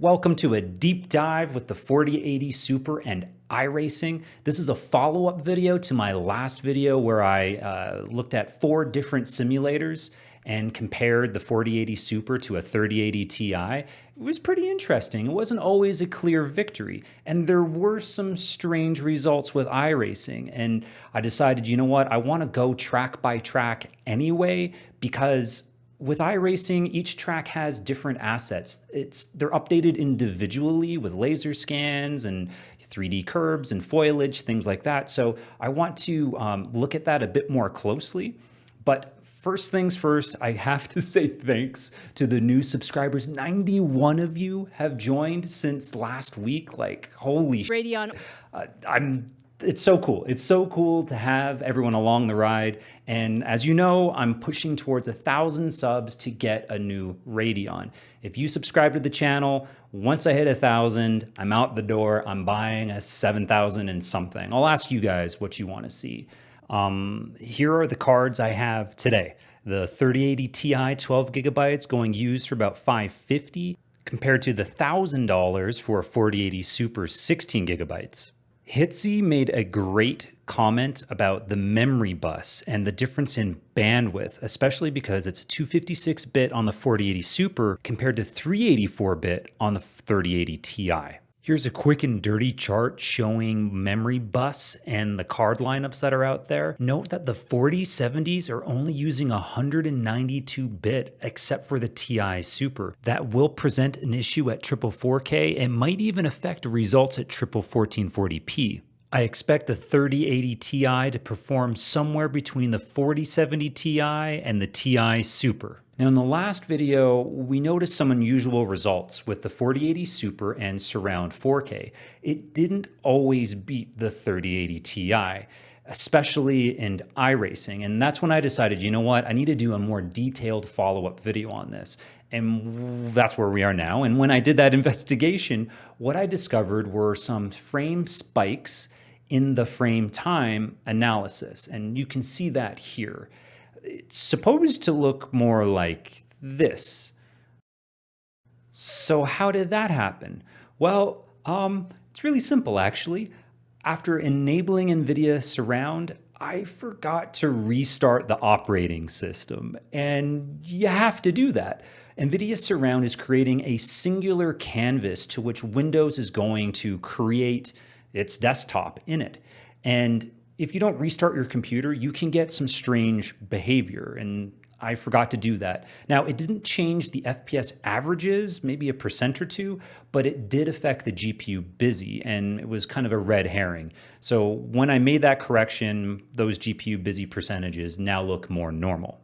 Welcome to a deep dive with the 4080 Super and iRacing. This is a follow-up video to my last video where I looked at 4 different simulators and compared the 4080 Super to a 3080 Ti. It was pretty interesting. It wasn't always a clear victory, and there were some strange results with iRacing, and I decided, you know what, I want to go track by track anyway, because with iRacing, each track has different assets. They're updated individually with laser scans and 3D curbs and foliage, things like that. So I want to look at that a bit more closely. But first things first, I have to say thanks to the new subscribers. 91 of you have joined since last week. Like, holy Radeon. It's so cool. It's so cool to have everyone along the ride. And as you know, I'm pushing towards 1,000 subs to get a new Radeon. If you subscribe to the channel, once I hit 1,000, I'm out the door. I'm buying a 7,000 and something. I'll ask you guys what you want to see. Here are the cards I have today. The 3080 Ti 12 gigabytes going used for about $550 compared to the $1,000 for a 4080 Super 16 gigabytes. Hitsy made a great comment about the memory bus and the difference in bandwidth, especially because it's 256-bit on the 4080 Super compared to 384-bit on the 3080 Ti. Here's a quick and dirty chart showing memory bus and the card lineups that are out there. Note that the 4070s are only using 192-bit except for the Ti Super. That will present an issue at triple 4K and might even affect results at triple 1440p. I expect the 3080 Ti to perform somewhere between the 4070 Ti and the Ti Super. Now in the last video, we noticed some unusual results with the 4080 Super and Surround 4K. It didn't always beat the 3080 Ti, especially in iRacing. And that's when I decided, you know what, I need to do a more detailed follow-up video on this. And that's where we are now. And when I did that investigation, what I discovered were some frame spikes in the frame time analysis. And you can see that here. It's supposed to look more like this. So how did that happen? Well, it's really simple actually. After enabling NVIDIA Surround, I forgot to restart the operating system, and you have to do that. NVIDIA Surround is creating a singular canvas to which Windows is going to create its desktop in it. And if you don't restart your computer, you can get some strange behavior, and I forgot to do that. Now, it didn't change the FPS averages, maybe a % or 2, but it did affect the GPU busy, and it was kind of a red herring. So when I made that correction, those GPU busy percentages now look more normal.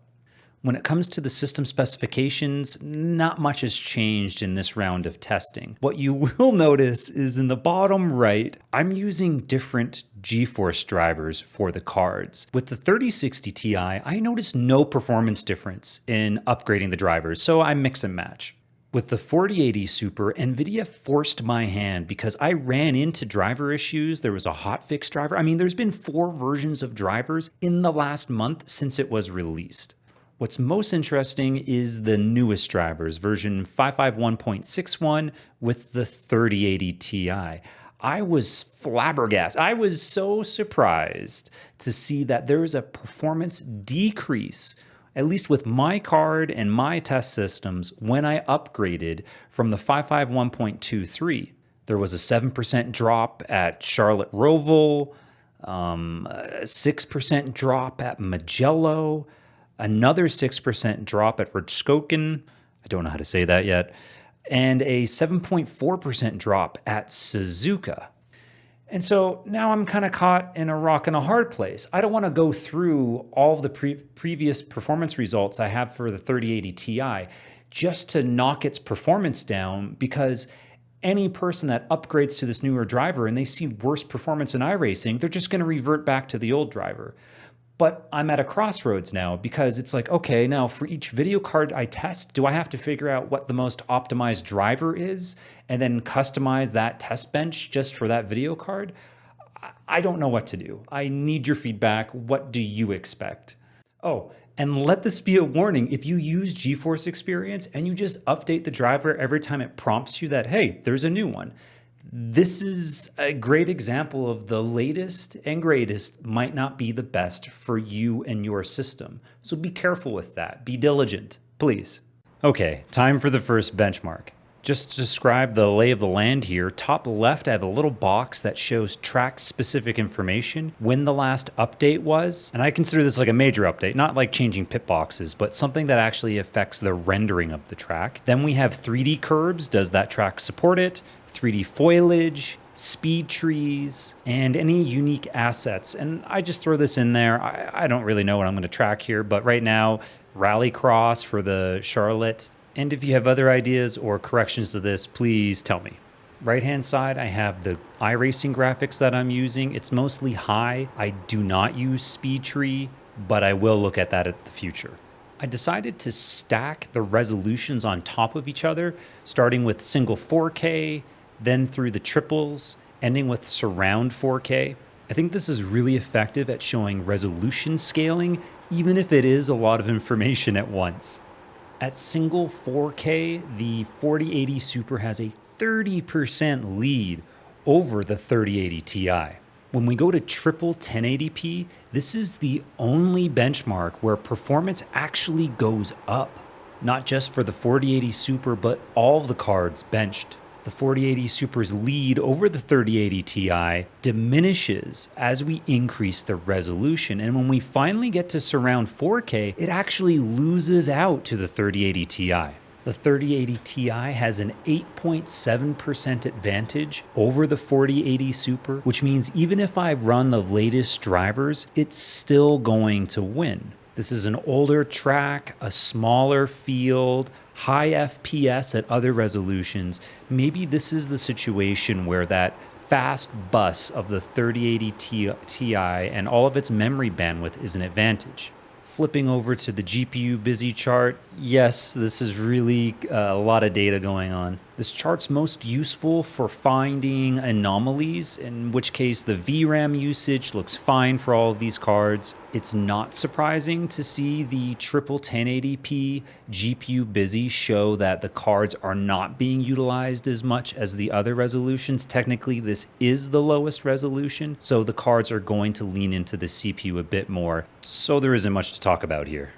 When it comes to the system specifications, not much has changed in this round of testing. What you will notice is in the bottom right, I'm using different GeForce drivers for the cards. With the 3060 Ti, I noticed no performance difference in upgrading the drivers, so I mix and match. With the 4080 Super, NVIDIA forced my hand because I ran into driver issues. There was a hotfix driver. I mean, there's been 4 versions of drivers in the last month since it was released. What's most interesting is the newest drivers, version 551.61 with the 3080 Ti. I was flabbergasted. I was so surprised to see that there is a performance decrease, at least with my card and my test systems, when I upgraded from the 551.23. There was a 7% drop at Charlotte Roval, a 6% drop at Mugello, another 6% drop at Rudskogen, I don't know how to say that yet, and a 7.4% drop at Suzuka. And so now I'm kind of caught in a rock and a hard place. I don't want to go through all of the previous performance results I have for the 3080 Ti just to knock its performance down, because any person that upgrades to this newer driver and they see worse performance in iRacing, they're just going to revert back to the old driver. But I'm at a crossroads now, because it's like, okay, now for each video card I test, do I have to figure out what the most optimized driver is and then customize that test bench just for that video card? I don't know what to do. I need your feedback. What do you expect? Oh, And let this be a warning, if you use GeForce Experience and you just update the driver every time it prompts you that, hey, there's a new one, this is a great example of the latest and greatest might not be the best for you and your system. So be careful with that. Be diligent, please. Okay, time for the first benchmark. Just to describe the lay of the land here, top left I have a little box that shows track-specific information, when the last update was, and I consider this like a major update, not like changing pit boxes, but something that actually affects the rendering of the track. Then we have 3D curbs, does that track support it? 3D foliage, speed trees, and any unique assets. And I just throw this in there. I don't really know what I'm going to track here, but right now, Rallycross for the Charlotte. And if you have other ideas or corrections to this, please tell me. Right-hand side, I have the iRacing graphics that I'm using. It's mostly high. I do not use speed tree, but I will look at that in the future. I decided to stack the resolutions on top of each other, starting with single 4K, then through the triples, ending with surround 4K. I think this is really effective at showing resolution scaling, even if it is a lot of information at once. At single 4K, the 4080 Super has a 30% lead over the 3080 Ti. When we go to triple 1080p, this is the only benchmark where performance actually goes up. Not just for the 4080 Super, but all of the cards benched. The 4080 Super's lead over the 3080 Ti diminishes as we increase the resolution, and when we finally get to surround 4K, it actually loses out to the 3080 Ti. The 3080 Ti has an 8.7% advantage over the 4080 Super, which means even if I run the latest drivers, it's still going to win. This is an older track, a smaller field, high FPS at other resolutions. Maybe this is the situation where that fast bus of the 3080 Ti and all of its memory bandwidth is an advantage. Flipping over to the GPU busy chart, yes, this is really a lot of data going on. This chart's most useful for finding anomalies, in which case the VRAM usage looks fine for all of these cards. It's not surprising to see the triple 1080p GPU busy show that the cards are not being utilized as much as the other resolutions. Technically, this is the lowest resolution, so the cards are going to lean into the CPU a bit more, so there isn't much to talk about here.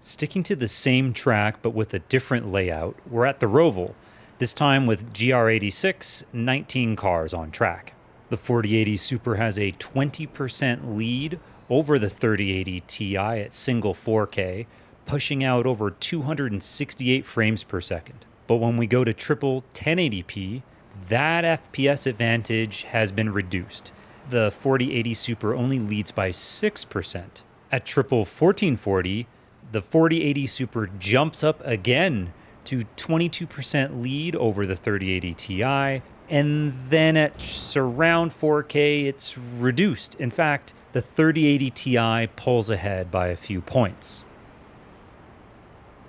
Sticking to the same track but with a different layout, we're at the Roval, this time with GR86, 19 cars on track. The 4080 Super has a 20% lead over the 3080 Ti at single 4K, pushing out over 268 frames per second. But when we go to triple 1080p, that FPS advantage has been reduced. The 4080 Super only leads by 6%. At triple 1440, the 4080 Super jumps up again to 22% lead over the 3080 Ti, and then at surround 4K, it's reduced. In fact, the 3080 Ti pulls ahead by a few points.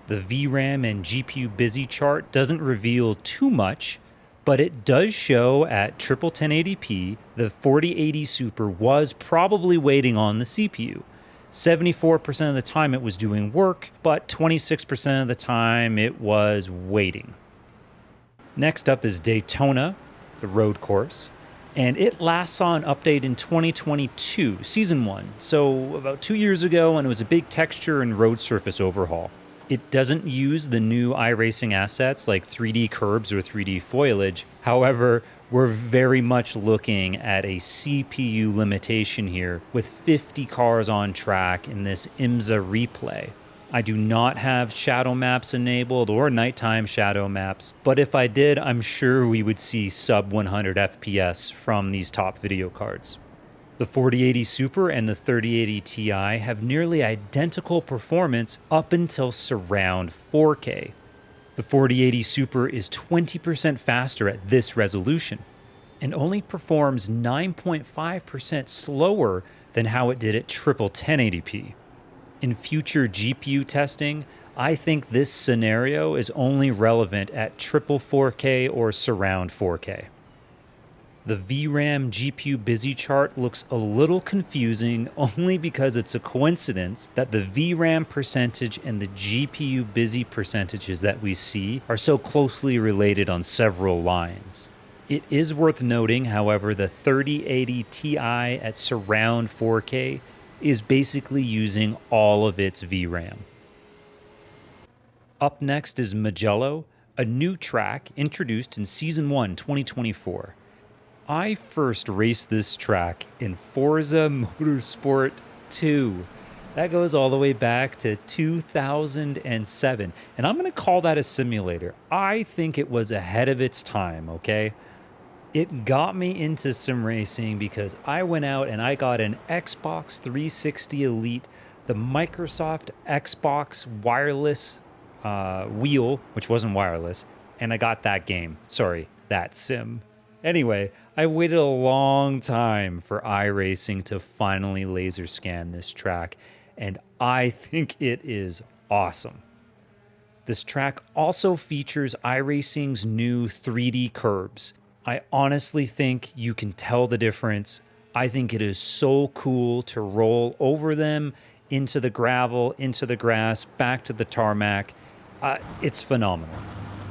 The VRAM and GPU busy chart doesn't reveal too much, but it does show at triple 1080p, the 4080 Super was probably waiting on the CPU. 74% of the time it was doing work, but 26% of the time it was waiting. Next up is Daytona, the road course, and it last saw an update in 2022, Season 1, so about 2 years ago, and it was a big texture and road surface overhaul. It doesn't use the new iRacing assets like 3D curbs or 3D foliage. However, we're very much looking at a CPU limitation here with 50 cars on track in this IMSA replay. I do not have shadow maps enabled or nighttime shadow maps, but if I did, I'm sure we would see sub 100 FPS from these top video cards. The 4080 Super and the 3080 Ti have nearly identical performance up until surround 4K. The 4080 Super is 20% faster at this resolution and only performs 9.5% slower than how it did at triple 1080p. In future GPU testing, I think this scenario is only relevant at triple 4K or surround 4K. The VRAM GPU busy chart looks a little confusing only because it's a coincidence that the VRAM percentage and the GPU busy percentages that we see are so closely related on several lines. It is worth noting, however, the 3080 Ti at surround 4K is basically using all of its VRAM. Up next is Mugello, a new track introduced in Season 1 2024. I first raced this track in Forza Motorsport 2. That goes all the way back to 2007. And I'm going to call that a simulator. I think it was ahead of its time, okay? It got me into sim racing because I went out and I got an Xbox 360 Elite, the Microsoft Xbox wireless wheel, which wasn't wireless, and I got that game. Sorry, that sim. Anyway, I waited a long time for iRacing to finally laser scan this track, and I think it is awesome. This track also features iRacing's new 3D curbs. I honestly think you can tell the difference. I think it is so cool to roll over them into the gravel, into the grass, back to the tarmac. It's phenomenal.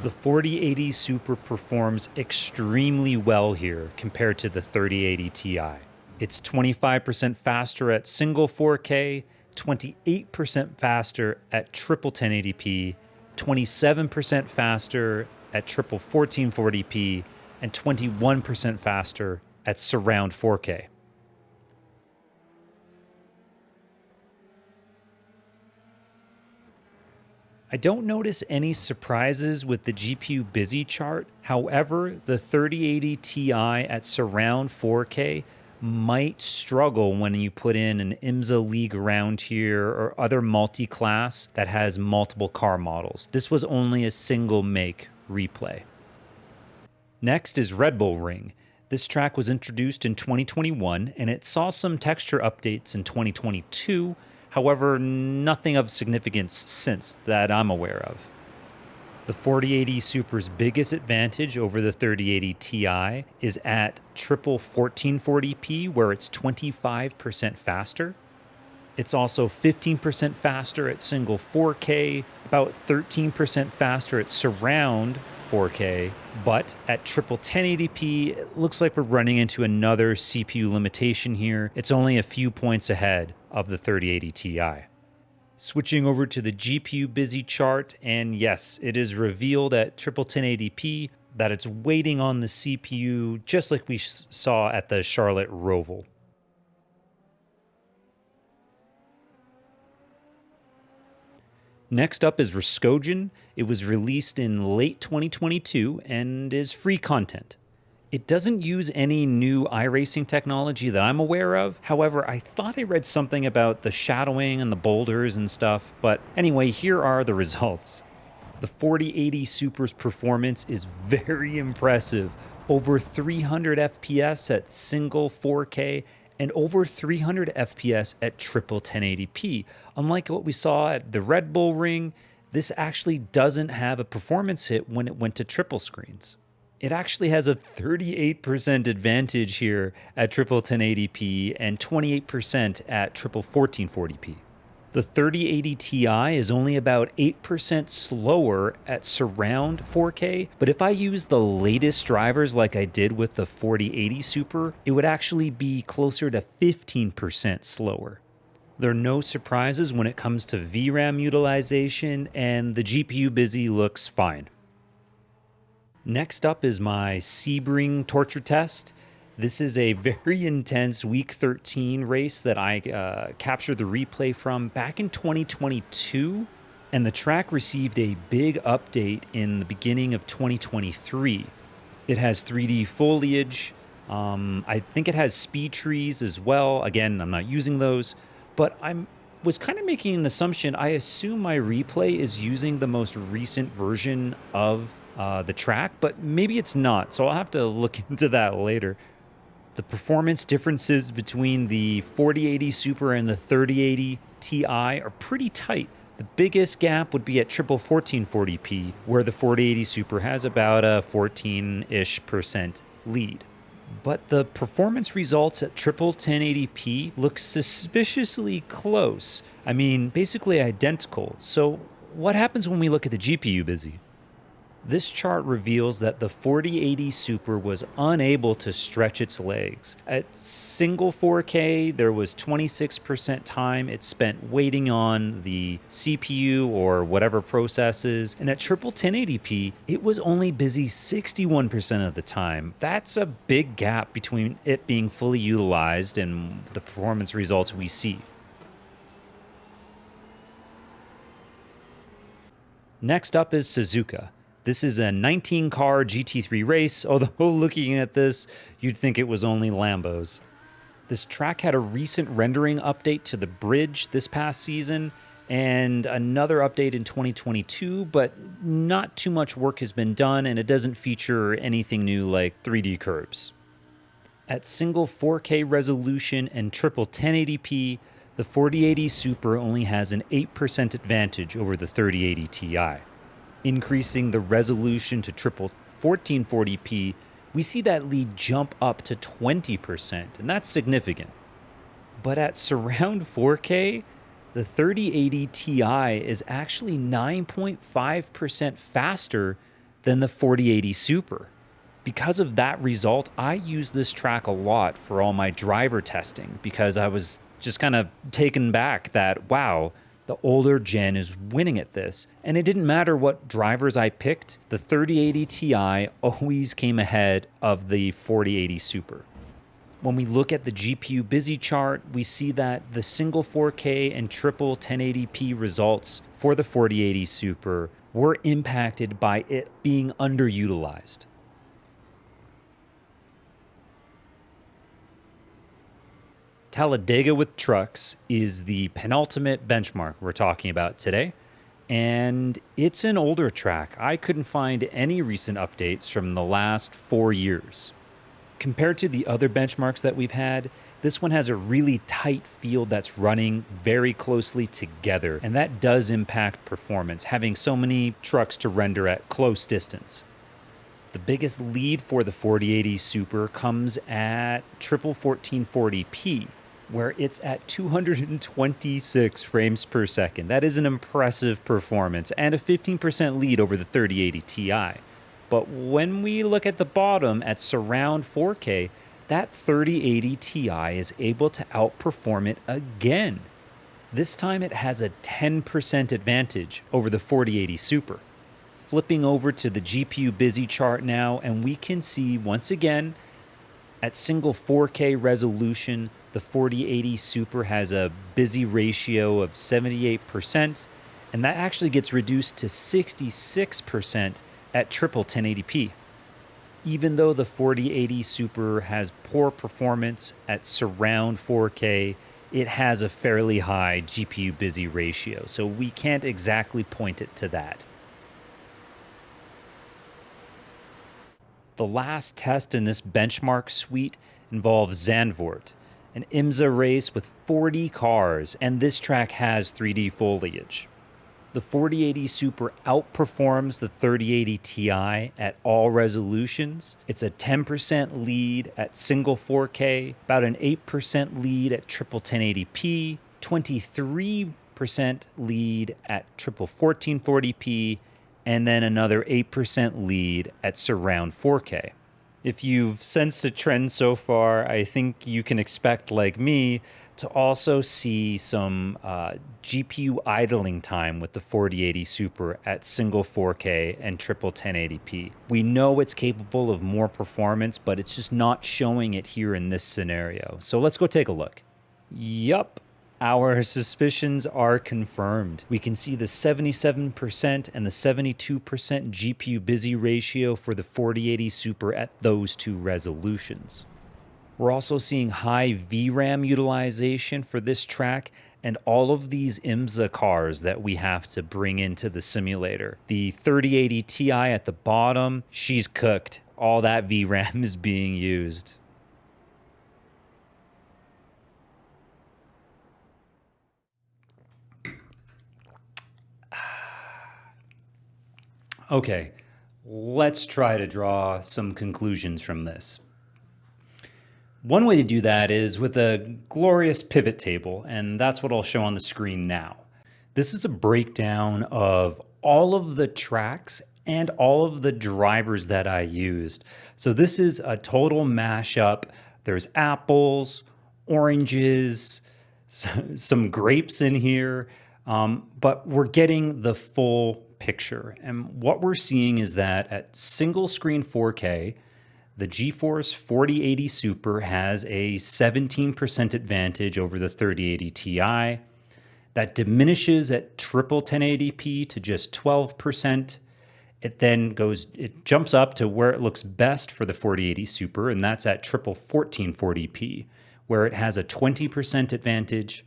The 4080 Super performs extremely well here compared to the 3080 Ti. It's 25% faster at single 4K, 28% faster at triple 1080p, 27% faster at triple 1440p, and 21% faster at surround 4K. I don't notice any surprises with the GPU busy chart. However, the 3080 Ti at surround 4K might struggle when you put in an IMSA League round here or other multi-class that has multiple car models. This was only a single make replay. Next is Red Bull Ring. This track was introduced in 2021 and it saw some texture updates in 2022. However, nothing of significance since that I'm aware of. The 4080 Super's biggest advantage over the 3080 Ti is at triple 1440p, where it's 25% faster. It's also 15% faster at single 4K, about 13% faster at surround 4K, but at triple 1080p, it looks like we're running into another CPU limitation here. It's only a few points ahead of the 3080 Ti. Switching over to the GPU busy chart, and yes, it is revealed at triple 1080p that it's waiting on the CPU, just like we saw at the Charlotte Roval. Next up is Rudskogen. It was released in late 2022 and is free content. It doesn't use any new iRacing technology that I'm aware of. However, I thought I read something about the shadowing and the boulders and stuff. But anyway, here are the results. The 4080 Super's performance is very impressive. Over 300 FPS at single 4K and over 300 FPS at triple 1080p. Unlike what we saw at the Red Bull Ring, this actually doesn't have a performance hit when it went to triple screens. It actually has a 38% advantage here at triple 1080p and 28% at triple 1440p. The 3080 Ti is only about 8% slower at surround 4K, but if I use the latest drivers like I did with the 4080 Super, it would actually be closer to 15% slower. There are no surprises when it comes to VRAM utilization, and the GPU busy looks fine. Next up is my Sebring torture test. This is a very intense week 13 race that I captured the replay from back in 2022, and the track received a big update in the beginning of 2023. It has 3D foliage. I think it has speed trees as well. Again, I'm not using those, but was kind of making an assumption. I assume my replay is using the most recent version of the track, but maybe it's not, so I'll have to look into that later. The performance differences between the 4080 Super and the 3080 Ti are pretty tight. The biggest gap would be at triple 1440p, where the 4080 Super has about a 14-ish% lead. But the performance results at triple 1080p look suspiciously close. I mean, basically identical. So what happens when we look at the GPU busy? This chart reveals that the 4080 Super was unable to stretch its legs. At single 4K, there was 26% time it spent waiting on the CPU or whatever processes, and at triple 1080p, it was only busy 61% of the time. That's a big gap between it being fully utilized and the performance results we see. Next up is Suzuka. This is a 19-car GT3 race, although looking at this, you'd think it was only Lambos. This track had a recent rendering update to the bridge this past season, and another update in 2022, but not too much work has been done, and it doesn't feature anything new like 3D curbs. At single 4K resolution and triple 1080p, the 4080 Super only has an 8% advantage over the 3080 Ti. Increasing the resolution to triple 1440p, we see that lead jump up to 20%, and that's significant. But at surround 4K, the 3080 Ti is actually 9.5% faster than the 4080 Super. Because of that result, I use this track a lot for all my driver testing because I was just kind of taken back that, wow, the older gen is winning at this. And it didn't matter what drivers I picked, the 3080 Ti always came ahead of the 4080 Super. When we look at the GPU busy chart, we see that the single 4K and triple 1080p results for the 4080 Super were impacted by it being underutilized. Talladega with trucks is the penultimate benchmark we're talking about today, and it's an older track. I couldn't find any recent updates from the last 4 years. Compared to the other benchmarks that we've had, this one has a really tight field that's running very closely together, and that does impact performance, having so many trucks to render at close distance. The biggest lead for the 4080 Super comes at triple 1440p, where it's at 226 frames per second. That is an impressive performance and a 15% lead over the 3080 Ti. But when we look at the bottom at surround 4K, that 3080 Ti is able to outperform it again. This time it has a 10% advantage over the 4080 Super. Flipping over to the GPU busy chart now, and we can see once again at single 4K resolution, the 4080 Super has a busy ratio of 78%, and that actually gets reduced to 66% at triple 1080p. Even though the 4080 Super has poor performance at surround 4K, it has a fairly high GPU busy ratio, so we can't exactly point it to that. The last test in this benchmark suite involves Zandvoort, an IMSA race with 40 cars, and this track has 3D foliage. The 4080 Super outperforms the 3080 Ti at all resolutions. It's a 10% lead at single 4K, about an 8% lead at triple 1080p, 23% lead at triple 1440p, and then another 8% lead at surround 4K. If you've sensed a trend so far, I think you can expect, like me, to also see some GPU idling time with the 4080 Super at single 4K and triple 1080p. We know it's capable of more performance, but it's just not showing it here in this scenario. So let's go take a look. Yup. Our suspicions are confirmed. We can see the 77% and the 72% GPU busy ratio for the 4080 Super at those two resolutions. We're also seeing high VRAM utilization for this track and all of these IMSA cars that we have to bring into the simulator. The 3080 Ti at the bottom, she's cooked. All that VRAM is being used. Okay, let's try to draw some conclusions from this. One way to do that is with a glorious pivot table, and that's what I'll show on the screen now. This is a breakdown of all of the tracks and all of the drivers that I used. So this is a total mashup. There's apples, oranges, some grapes in here, but we're getting the full picture. And what we're seeing is that at single screen 4K, the GeForce 4080 Super has a 17% advantage over the 3080 Ti. That diminishes at triple 1080p to just 12%. It jumps up to where it looks best for the 4080 Super, and that's at triple 1440p, where it has a 20% advantage.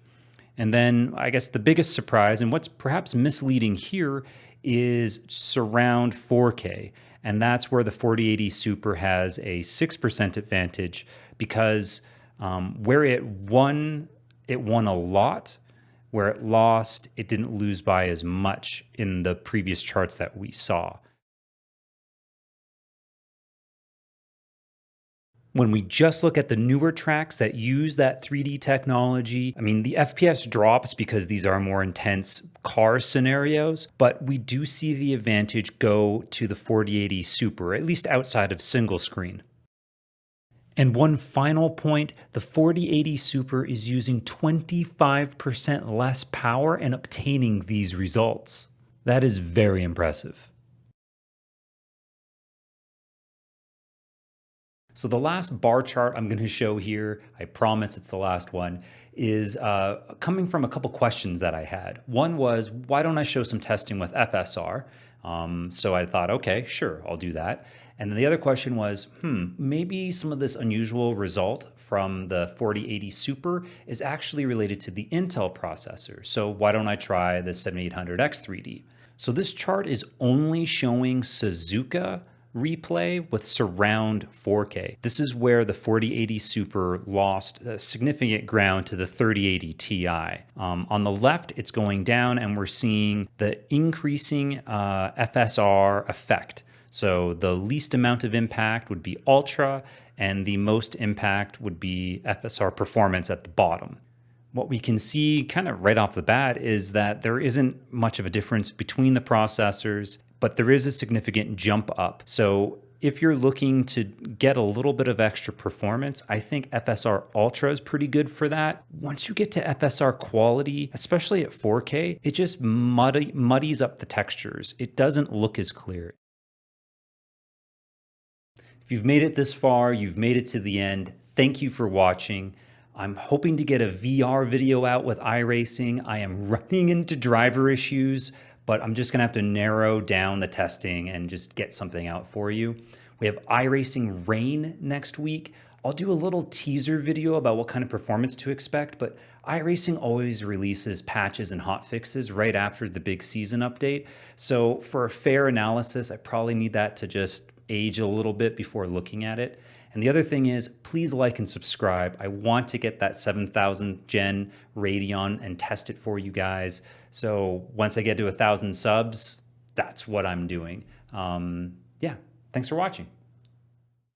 And then I guess the biggest surprise, and what's perhaps misleading here, is surround 4K. And that's where the 4080 Super has a 6% advantage, because where it won a lot. Where it lost, it didn't lose by as much in the previous charts that we saw. When we just look at the newer tracks that use that 3D technology, I mean, the FPS drops because these are more intense car scenarios, but we do see the advantage go to the 4080 Super, at least outside of single screen. And one final point, the 4080 Super is using 25% less power and obtaining these results. That is very impressive. So the last bar chart I'm going to show here, I promise it's the last one, is coming from a couple questions that I had. One was, why don't I show some testing with FSR? So I thought, okay, sure, I'll do that. And then the other question was, maybe some of this unusual result from the 4080 Super is actually related to the Intel processor. So why don't I try the 7800X 3D? So this chart is only showing Suzuka replay with surround 4K. This is where the 4080 Super lost significant ground to the 3080 Ti. On the left, it's going down, and we're seeing the increasing FSR effect. So the least amount of impact would be Ultra, and the most impact would be FSR Performance at the bottom. What we can see kind of right off the bat is that there isn't much of a difference between the processors, but there is a significant jump up. So if you're looking to get a little bit of extra performance, I think FSR Ultra is pretty good for that. Once you get to FSR quality, especially at 4K, it just muddies up the textures. It doesn't look as clear. If you've made it this far, you've made it to the end, thank you for watching. I'm hoping to get a VR video out with iRacing. I am running into driver issues, but I'm just gonna have to narrow down the testing and just get something out for you. We have iRacing Rain next week. I'll do a little teaser video about what kind of performance to expect, but iRacing always releases patches and hotfixes right after the big season update. So for a fair analysis, I probably need that to just age a little bit before looking at it. And the other thing is, please like and subscribe. I want to get that 7000 Gen Radeon and test it for you guys. So once I get to 1,000 subs, that's what I'm doing. Yeah, thanks for watching.